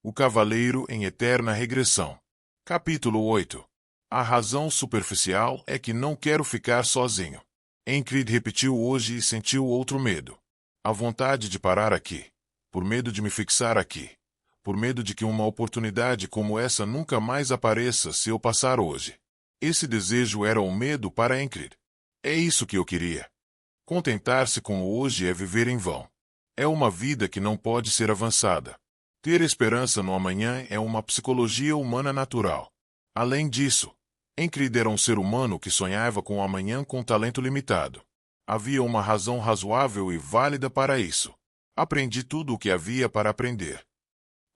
O Cavaleiro em Eterna Regressão. Capítulo 8. A razão superficial é que não quero ficar sozinho. Ingrid repetiu hoje e sentiu outro medo. A vontade de parar aqui. Por medo de me fixar aqui. Por medo de que uma oportunidade como essa nunca mais apareça se eu passar hoje. Esse desejo era um medo para Ingrid. É isso que eu queria. Contentar-se com o hoje é viver em vão. É uma vida que não pode ser avançada. Ter esperança no amanhã é uma psicologia humana natural. Além disso, Ingrid era um ser humano que sonhava com o amanhã com talento limitado. Havia uma razão razoável e válida para isso. Aprendi tudo o que havia para aprender.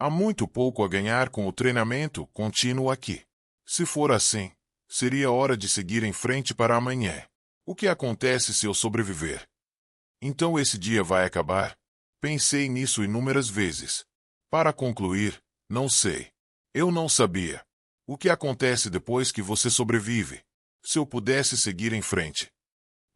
Há muito pouco a ganhar com o treinamento contínuo aqui. Se for assim, seria hora de seguir em frente para amanhã. O que acontece se eu sobreviver? Então esse dia vai acabar? Pensei nisso inúmeras vezes. Para concluir, não sei. Eu não sabia. O que acontece depois que você sobrevive? Se eu pudesse seguir em frente.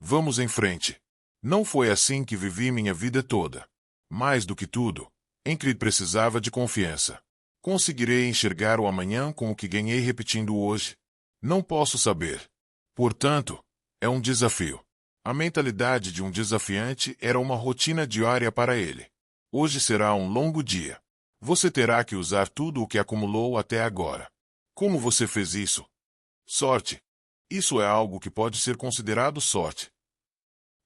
Vamos em frente. Não foi assim que vivi minha vida toda. Mais do que tudo, Ingrid precisava de confiança. Conseguirei enxergar o amanhã com o que ganhei repetindo hoje? Não posso saber. Portanto, é um desafio. A mentalidade de um desafiante era uma rotina diária para ele. Hoje será um longo dia. Você terá que usar tudo o que acumulou até agora. Como você fez isso? Sorte. Isso é algo que pode ser considerado sorte.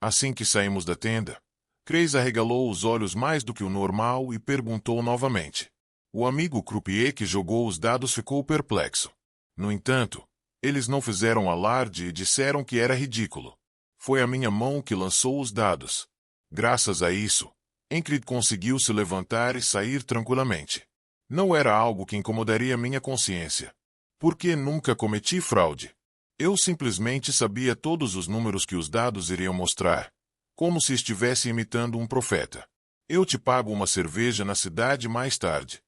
Assim que saímos da tenda, Chris arregalou os olhos mais do que o normal e perguntou novamente. O amigo croupier que jogou os dados ficou perplexo. No entanto, eles não fizeram alarde e disseram que era ridículo. Foi a minha mão que lançou os dados. Graças a isso, Ingrid conseguiu se levantar e sair tranquilamente. Não era algo que incomodaria minha consciência. Porque nunca cometi fraude. Eu simplesmente sabia todos os números que os dados iriam mostrar. Como se estivesse imitando um profeta. Eu te pago uma cerveja na cidade mais tarde.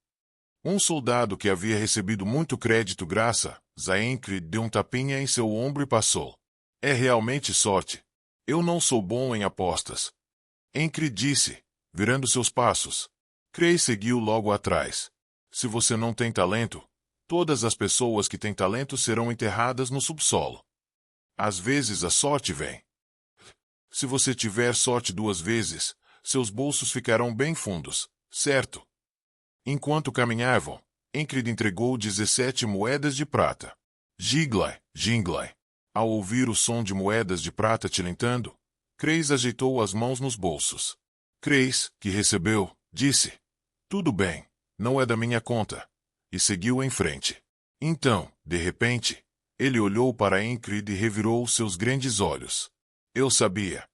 Um soldado que havia recebido muito crédito graças a Ingrid deu um tapinha em seu ombro e passou. É realmente sorte. Eu não sou bom em apostas. Ingrid disse, virando seus passos. Chris seguiu logo atrás. Se você não tem talento, todas as pessoas que têm talento serão enterradas no subsolo. Às vezes a sorte vem. Se você tiver sorte 2 vezes, seus bolsos ficarão bem fundos, certo? Enquanto caminhavam, Ingrid entregou 17 moedas de prata. Giglai, Ginglai. Ao ouvir o som de moedas de prata tilintando, Chris ajeitou as mãos nos bolsos. Chris, que recebeu, disse, tudo bem, não é da minha conta, e seguiu em frente. Então, de repente, ele olhou para Ingrid e revirou seus grandes olhos. Eu sabia.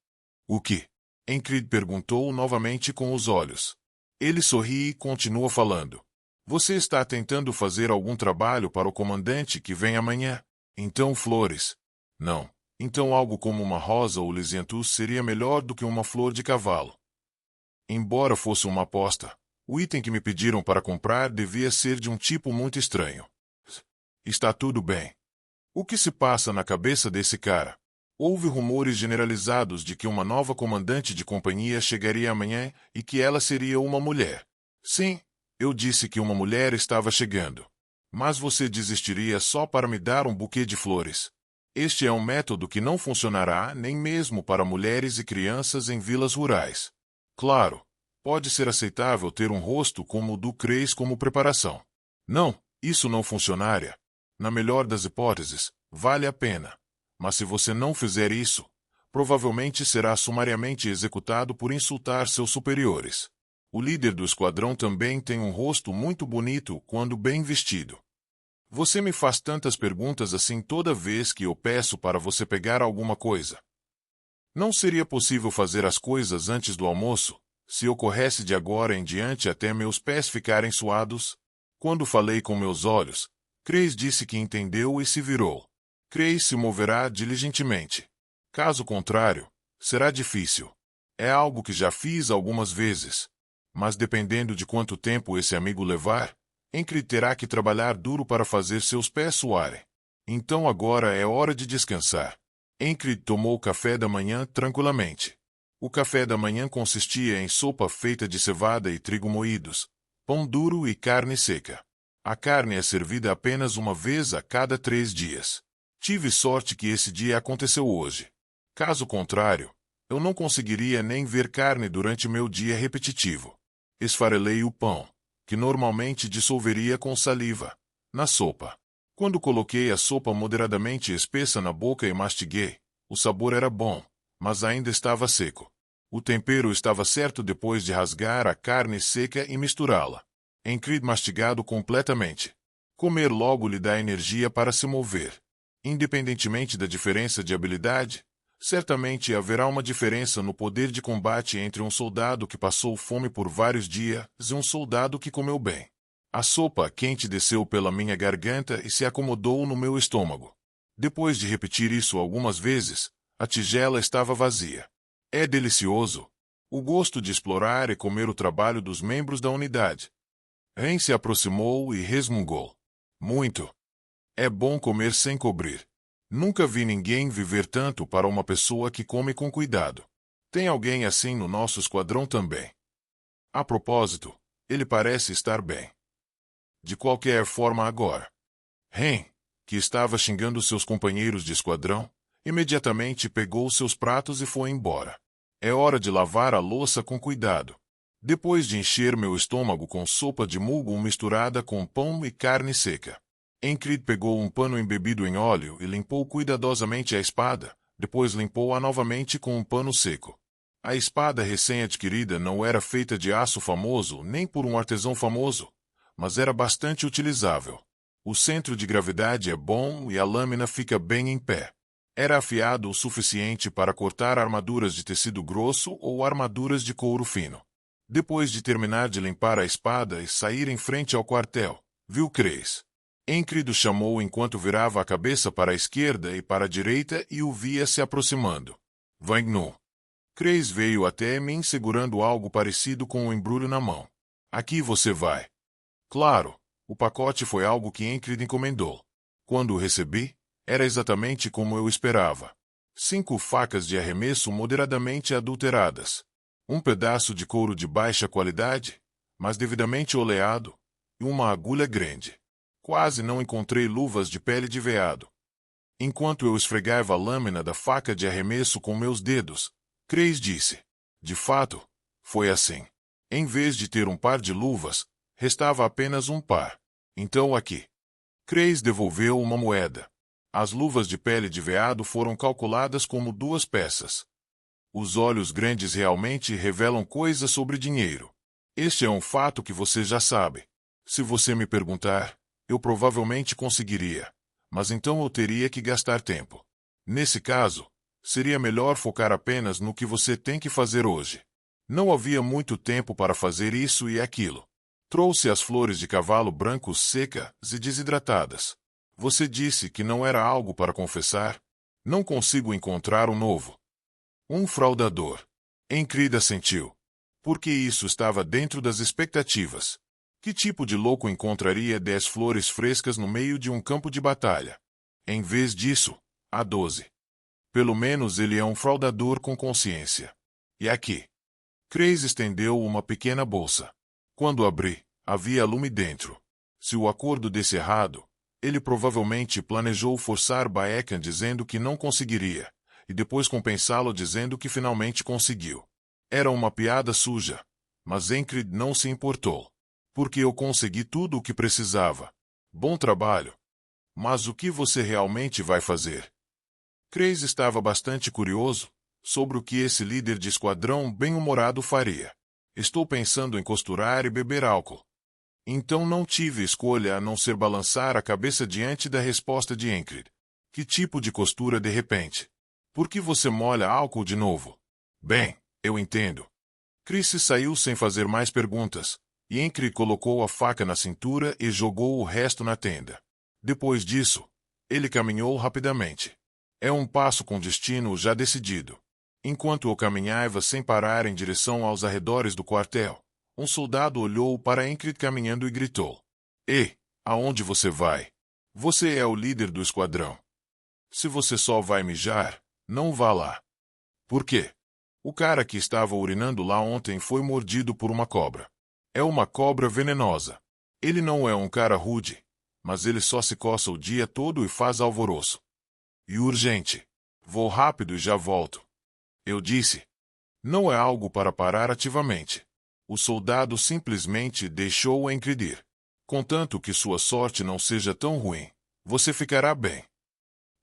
O que? Ingrid perguntou novamente com os olhos. Ele sorri e continua falando. Você está tentando fazer algum trabalho para o comandante que vem amanhã? Então flores. Não. Então algo como uma rosa ou lisianthus seria melhor do que uma flor de cavalo. Embora fosse uma aposta, o item que me pediram para comprar devia ser de um tipo muito estranho. Está tudo bem. O que se passa na cabeça desse cara? Houve rumores generalizados de que uma nova comandante de companhia chegaria amanhã e que ela seria uma mulher. Sim, eu disse que uma mulher estava chegando. Mas você desistiria só para me dar um buquê de flores. Este é um método que não funcionará nem mesmo para mulheres e crianças em vilas rurais. Claro, pode ser aceitável ter um rosto como o do Chris como preparação. Não, isso não funcionaria. Na melhor das hipóteses, vale a pena. Mas se você não fizer isso, provavelmente será sumariamente executado por insultar seus superiores. O líder do esquadrão também tem um rosto muito bonito quando bem vestido. Você me faz tantas perguntas assim toda vez que eu peço para você pegar alguma coisa. Não seria possível fazer as coisas antes do almoço, se eu corresse de agora em diante até meus pés ficarem suados? Quando falei com meus olhos, Chris disse que entendeu e se virou. Chris se moverá diligentemente. Caso contrário, será difícil. É algo que já fiz algumas vezes. Mas dependendo de quanto tempo esse amigo levar, Ingrid terá que trabalhar duro para fazer seus pés suarem. Então agora é hora de descansar. Ingrid tomou café da manhã tranquilamente. O café da manhã consistia em sopa feita de cevada e trigo moídos, pão duro e carne seca. A carne é servida apenas uma vez a cada 3 dias. Tive sorte que esse dia aconteceu hoje. Caso contrário, eu não conseguiria nem ver carne durante meu dia repetitivo. Esfarelei o pão, que normalmente dissolveria com saliva, na sopa. Quando coloquei a sopa moderadamente espessa na boca e mastiguei, o sabor era bom, mas ainda estava seco. O tempero estava certo depois de rasgar a carne seca e misturá-la. Ingrid mastigado completamente. Comer logo lhe dá energia para se mover. Independentemente da diferença de habilidade, certamente haverá uma diferença no poder de combate entre um soldado que passou fome por vários dias e um soldado que comeu bem. A sopa quente desceu pela minha garganta e se acomodou no meu estômago. Depois de repetir isso algumas vezes, a tigela estava vazia. É delicioso. O gosto de explorar e comer o trabalho dos membros da unidade. Ren se aproximou e resmungou. Muito. É bom comer sem cobrir. Nunca vi ninguém viver tanto para uma pessoa que come com cuidado. Tem alguém assim no nosso esquadrão também. A propósito, ele parece estar bem. De qualquer forma agora. Ren, que estava xingando seus companheiros de esquadrão, imediatamente pegou seus pratos e foi embora. É hora de lavar a louça com cuidado. Depois de encher meu estômago com sopa de musgo misturada com pão e carne seca. Ingrid pegou um pano embebido em óleo e limpou cuidadosamente a espada, depois limpou-a novamente com um pano seco. A espada recém-adquirida não era feita de aço famoso nem por um artesão famoso, mas era bastante utilizável. O centro de gravidade é bom e a lâmina fica bem em pé. Era afiado o suficiente para cortar armaduras de tecido grosso ou armaduras de couro fino. Depois de terminar de limpar a espada e sair em frente ao quartel, viu Kreis. Ingrid o chamou enquanto virava a cabeça para a esquerda e para a direita e o via se aproximando. Vangnu. Kreis veio até mim segurando algo parecido com um embrulho na mão. Aqui você vai. Claro, o pacote foi algo que Ingrid encomendou. Quando o recebi, era exatamente como eu esperava. 5 facas de arremesso moderadamente adulteradas. Um pedaço de couro de baixa qualidade, mas devidamente oleado, e uma agulha grande. Quase não encontrei luvas de pele de veado. Enquanto eu esfregava a lâmina da faca de arremesso com meus dedos, Kreis disse. De fato, foi assim. Em vez de ter um par de luvas, restava apenas um par. Então aqui. Kreis devolveu uma moeda. As luvas de pele de veado foram calculadas como 2 peças. Os olhos grandes realmente revelam coisas sobre dinheiro. Este é um fato que você já sabe. Se você me perguntar, eu provavelmente conseguiria, mas então eu teria que gastar tempo. Nesse caso, seria melhor focar apenas no que você tem que fazer hoje. Não havia muito tempo para fazer isso e aquilo. Trouxe as flores de cavalo branco secas e desidratadas. Você disse que não era algo para confessar? Não consigo encontrar um novo. Um fraudador. Ingrid assentiu. Porque isso estava dentro das expectativas. Que tipo de louco encontraria 10 flores frescas no meio de um campo de batalha? Em vez disso, há 12. Pelo menos ele é um fraudador com consciência. E aqui? Kreis estendeu uma pequena bolsa. Quando abri, havia lume dentro. Se o acordo desse errado, ele provavelmente planejou forçar Baekan dizendo que não conseguiria, e depois compensá-lo dizendo que finalmente conseguiu. Era uma piada suja, mas Ingrid não se importou. Porque eu consegui tudo o que precisava. Bom trabalho. Mas o que você realmente vai fazer? Kreis estava bastante curioso sobre o que esse líder de esquadrão bem-humorado faria. Estou pensando em costurar e beber álcool. Então não tive escolha a não ser balançar a cabeça diante da resposta de Ingrid. Que tipo de costura de repente? Por que você molha álcool de novo? Bem, eu entendo. Chris saiu sem fazer mais perguntas, e Ingrid colocou a faca na cintura e jogou o resto na tenda. Depois disso, ele caminhou rapidamente. É um passo com destino já decidido. Enquanto eu caminhava sem parar em direção aos arredores do quartel, um soldado olhou para Ingrid caminhando e gritou. Ei, aonde você vai? Você é o líder do esquadrão. Se você só vai mijar, não vá lá. Por quê? O cara que estava urinando lá ontem foi mordido por uma cobra. É uma cobra venenosa. Ele não é um cara rude, mas ele só se coça o dia todo e faz alvoroço. E urgente. Vou rápido e já volto. Eu disse. Não é algo para parar ativamente. O soldado simplesmente deixou-o engredir. Contanto que sua sorte não seja tão ruim, você ficará bem.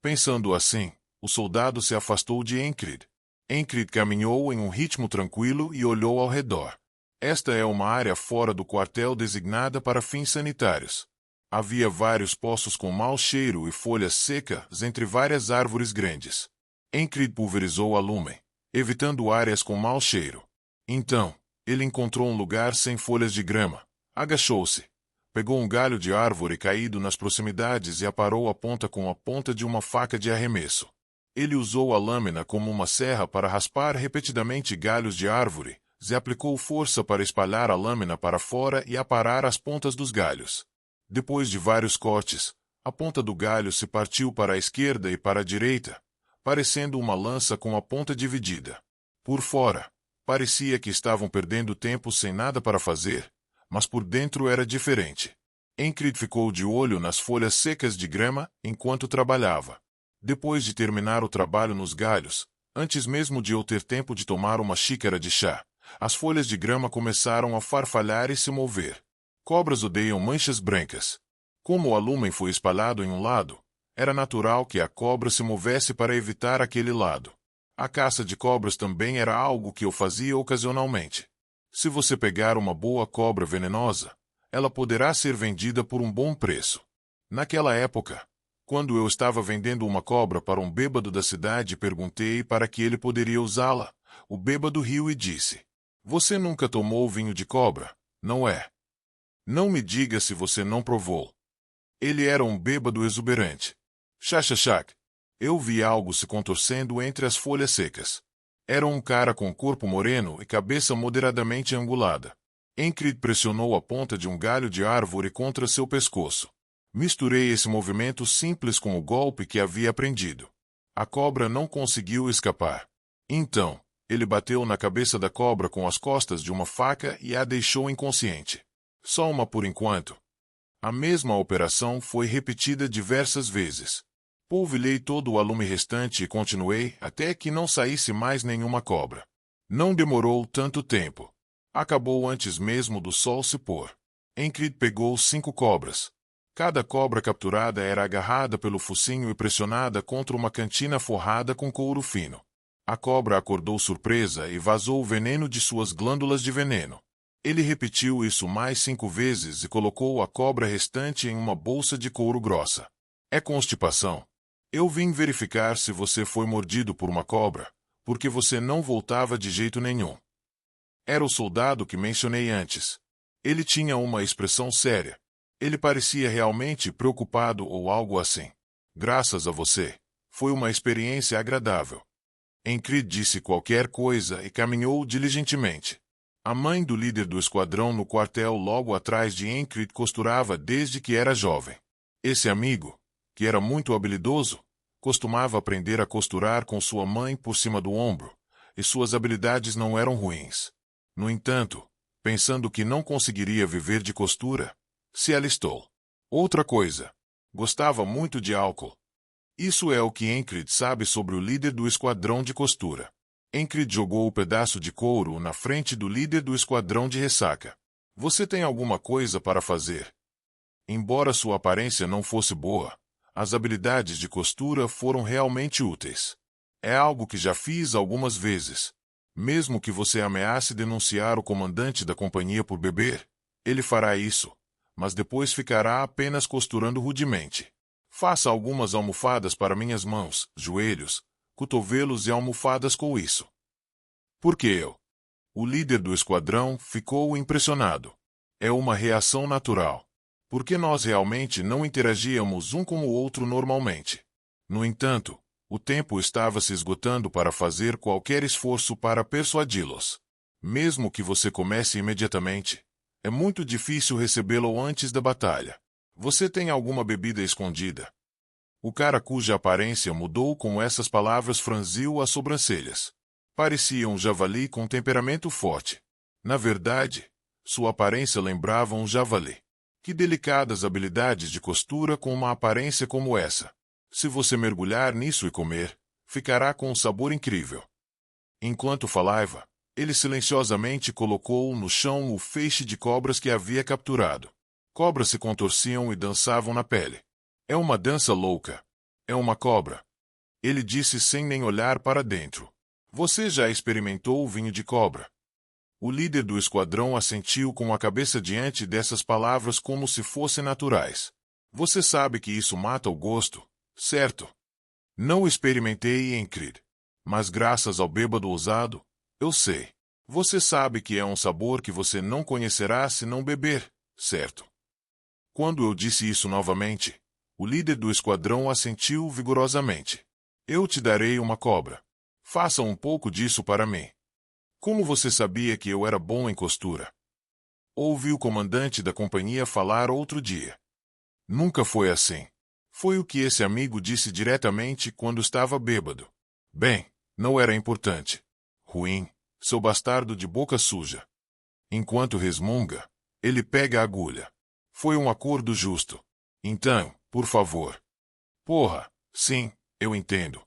Pensando assim, o soldado se afastou de Encrid. Encrid caminhou em um ritmo tranquilo e olhou ao redor. Esta é uma área fora do quartel designada para fins sanitários. Havia vários poços com mau cheiro e folhas secas entre várias árvores grandes. Encrid pulverizou a lumen, evitando áreas com mau cheiro. Então, ele encontrou um lugar sem folhas de grama. Agachou-se. Pegou um galho de árvore caído nas proximidades e aparou a ponta com a ponta de uma faca de arremesso. Ele usou a lâmina como uma serra para raspar repetidamente galhos de árvore, e aplicou força para espalhar a lâmina para fora e aparar as pontas dos galhos. Depois de vários cortes, a ponta do galho se partiu para a esquerda e para a direita, parecendo uma lança com a ponta dividida. Por fora, parecia que estavam perdendo tempo sem nada para fazer, mas por dentro era diferente. Encrid ficou de olho nas folhas secas de grama enquanto trabalhava. Depois de terminar o trabalho nos galhos, antes mesmo de eu ter tempo de tomar uma xícara de chá, as folhas de grama começaram a farfalhar e se mover. Cobras odeiam manchas brancas. Como o alumen foi espalhado em um lado, era natural que a cobra se movesse para evitar aquele lado. A caça de cobras também era algo que eu fazia ocasionalmente. Se você pegar uma boa cobra venenosa, ela poderá ser vendida por um bom preço. Naquela época, quando eu estava vendendo uma cobra para um bêbado da cidade, perguntei para que ele poderia usá-la. O bêbado riu e disse: "Você nunca tomou vinho de cobra, não é? Não me diga se você não provou." Ele era um bêbado exuberante. Chachachac. Eu vi algo se contorcendo entre as folhas secas. Era um cara com corpo moreno e cabeça moderadamente angulada. Encrid pressionou a ponta de um galho de árvore contra seu pescoço. Misturei esse movimento simples com o golpe que havia aprendido. A cobra não conseguiu escapar. Então, ele bateu na cabeça da cobra com as costas de uma faca e a deixou inconsciente. Só uma por enquanto. A mesma operação foi repetida diversas vezes. Polvilhei todo o alume restante e continuei até que não saísse mais nenhuma cobra. Não demorou tanto tempo. Acabou antes mesmo do sol se pôr. Encrid pegou 5 cobras. Cada cobra capturada era agarrada pelo focinho e pressionada contra uma cantina forrada com couro fino. A cobra acordou surpresa e vazou o veneno de suas glândulas de veneno. Ele repetiu isso mais 5 vezes e colocou a cobra restante em uma bolsa de couro grossa. É constipação. Eu vim verificar se você foi mordido por uma cobra, porque você não voltava de jeito nenhum. Era o soldado que mencionei antes. Ele tinha uma expressão séria. Ele parecia realmente preocupado ou algo assim. Graças a você. Foi uma experiência agradável. Encrid disse qualquer coisa e caminhou diligentemente. A mãe do líder do esquadrão no quartel logo atrás de Encrid costurava desde que era jovem. Esse amigo, que era muito habilidoso, costumava aprender a costurar com sua mãe por cima do ombro, e suas habilidades não eram ruins. No entanto, pensando que não conseguiria viver de costura, se alistou. Outra coisa. Gostava muito de álcool. Isso é o que Encrid sabe sobre o líder do esquadrão de costura. Encrid jogou o pedaço de couro na frente do líder do esquadrão de ressaca. Você tem alguma coisa para fazer? Embora sua aparência não fosse boa, as habilidades de costura foram realmente úteis. É algo que já fiz algumas vezes. Mesmo que você ameace denunciar o comandante da companhia por beber, ele fará isso, mas depois ficará apenas costurando rudemente. Faça algumas almofadas para minhas mãos, joelhos, cotovelos e almofadas com isso. Por que eu? O líder do esquadrão ficou impressionado. É uma reação natural. Porque nós realmente não interagíamos um com o outro normalmente. No entanto, o tempo estava se esgotando para fazer qualquer esforço para persuadi-los. Mesmo que você comece imediatamente, é muito difícil recebê-lo antes da batalha. Você tem alguma bebida escondida? O cara cuja aparência mudou com essas palavras franziu as sobrancelhas. Parecia um javali com temperamento forte. Na verdade, Sua aparência lembrava um javali. Que delicadas habilidades de costura com uma aparência como essa. Se você mergulhar nisso e comer, ficará com um sabor incrível. Enquanto falava, ele silenciosamente colocou no chão o feixe de cobras que havia capturado. Cobras se contorciam e dançavam na pele. É uma dança louca. É uma cobra. Ele disse sem nem olhar para dentro. Você já experimentou o vinho de cobra? O líder do esquadrão assentiu com a cabeça diante dessas palavras como se fossem naturais. Você sabe que isso mata o gosto, certo? Não experimentei em Creed. Mas graças ao bêbado ousado, eu sei. Você sabe que é um sabor que você não conhecerá se não beber, certo? Quando eu disse isso novamente, o líder do esquadrão assentiu vigorosamente. Eu te darei uma cobra. Faça um pouco disso para mim. Como você sabia que eu era bom em costura? Ouvi o comandante da companhia falar outro dia. Nunca foi assim. Foi o que esse amigo disse diretamente quando estava bêbado. Bem, não era importante. Ruim, seu bastardo de boca suja. Enquanto resmunga, ele pega a agulha. Foi um acordo justo. Então, por favor. Porra, sim, eu entendo.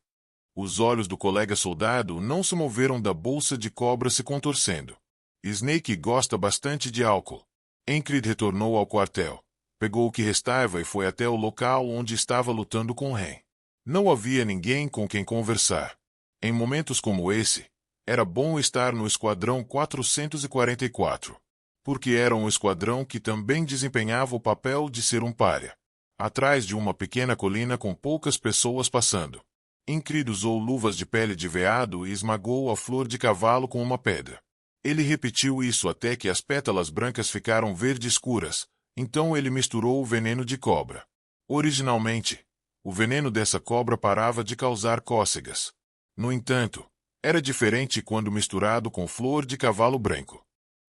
Os olhos do colega soldado não se moveram da bolsa de cobra se contorcendo. Snake gosta bastante de álcool. Encrid retornou ao quartel. Pegou o que restava e foi até o local onde estava lutando com Ren. Não havia ninguém com quem conversar. Em momentos como esse, era bom estar no Esquadrão 444. Porque era um esquadrão que também desempenhava o papel de ser um pária. Atrás de uma pequena colina com poucas pessoas passando. Encrid usou luvas de pele de veado e esmagou a flor de cavalo com uma pedra. Ele repetiu isso até que as pétalas brancas ficaram verde escuras, então ele misturou o veneno de cobra. Originalmente, o veneno dessa cobra parava de causar cócegas. No entanto, era diferente quando misturado com flor de cavalo branco.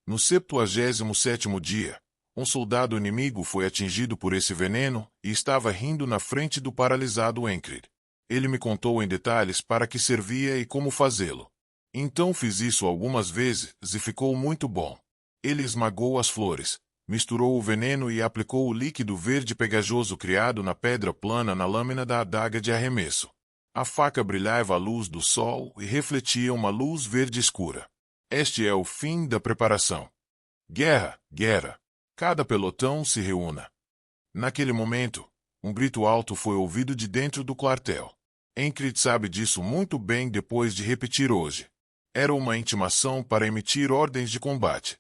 No 77º dia, um soldado inimigo foi atingido por esse veneno e estava rindo na frente do paralisado Encrid. Ele me contou em detalhes para que servia e como fazê-lo. Então fiz isso algumas vezes e ficou muito bom. Ele esmagou as flores, misturou o veneno e aplicou o líquido verde pegajoso criado na pedra plana na lâmina da adaga de arremesso. A faca brilhava à luz do sol e refletia uma luz verde escura. Este é o fim da preparação. Guerra, guerra. Cada pelotão se reúna. Naquele momento, um grito alto foi ouvido de dentro do quartel. Encrid sabe disso muito bem depois de repetir hoje. Era uma intimação para emitir ordens de combate.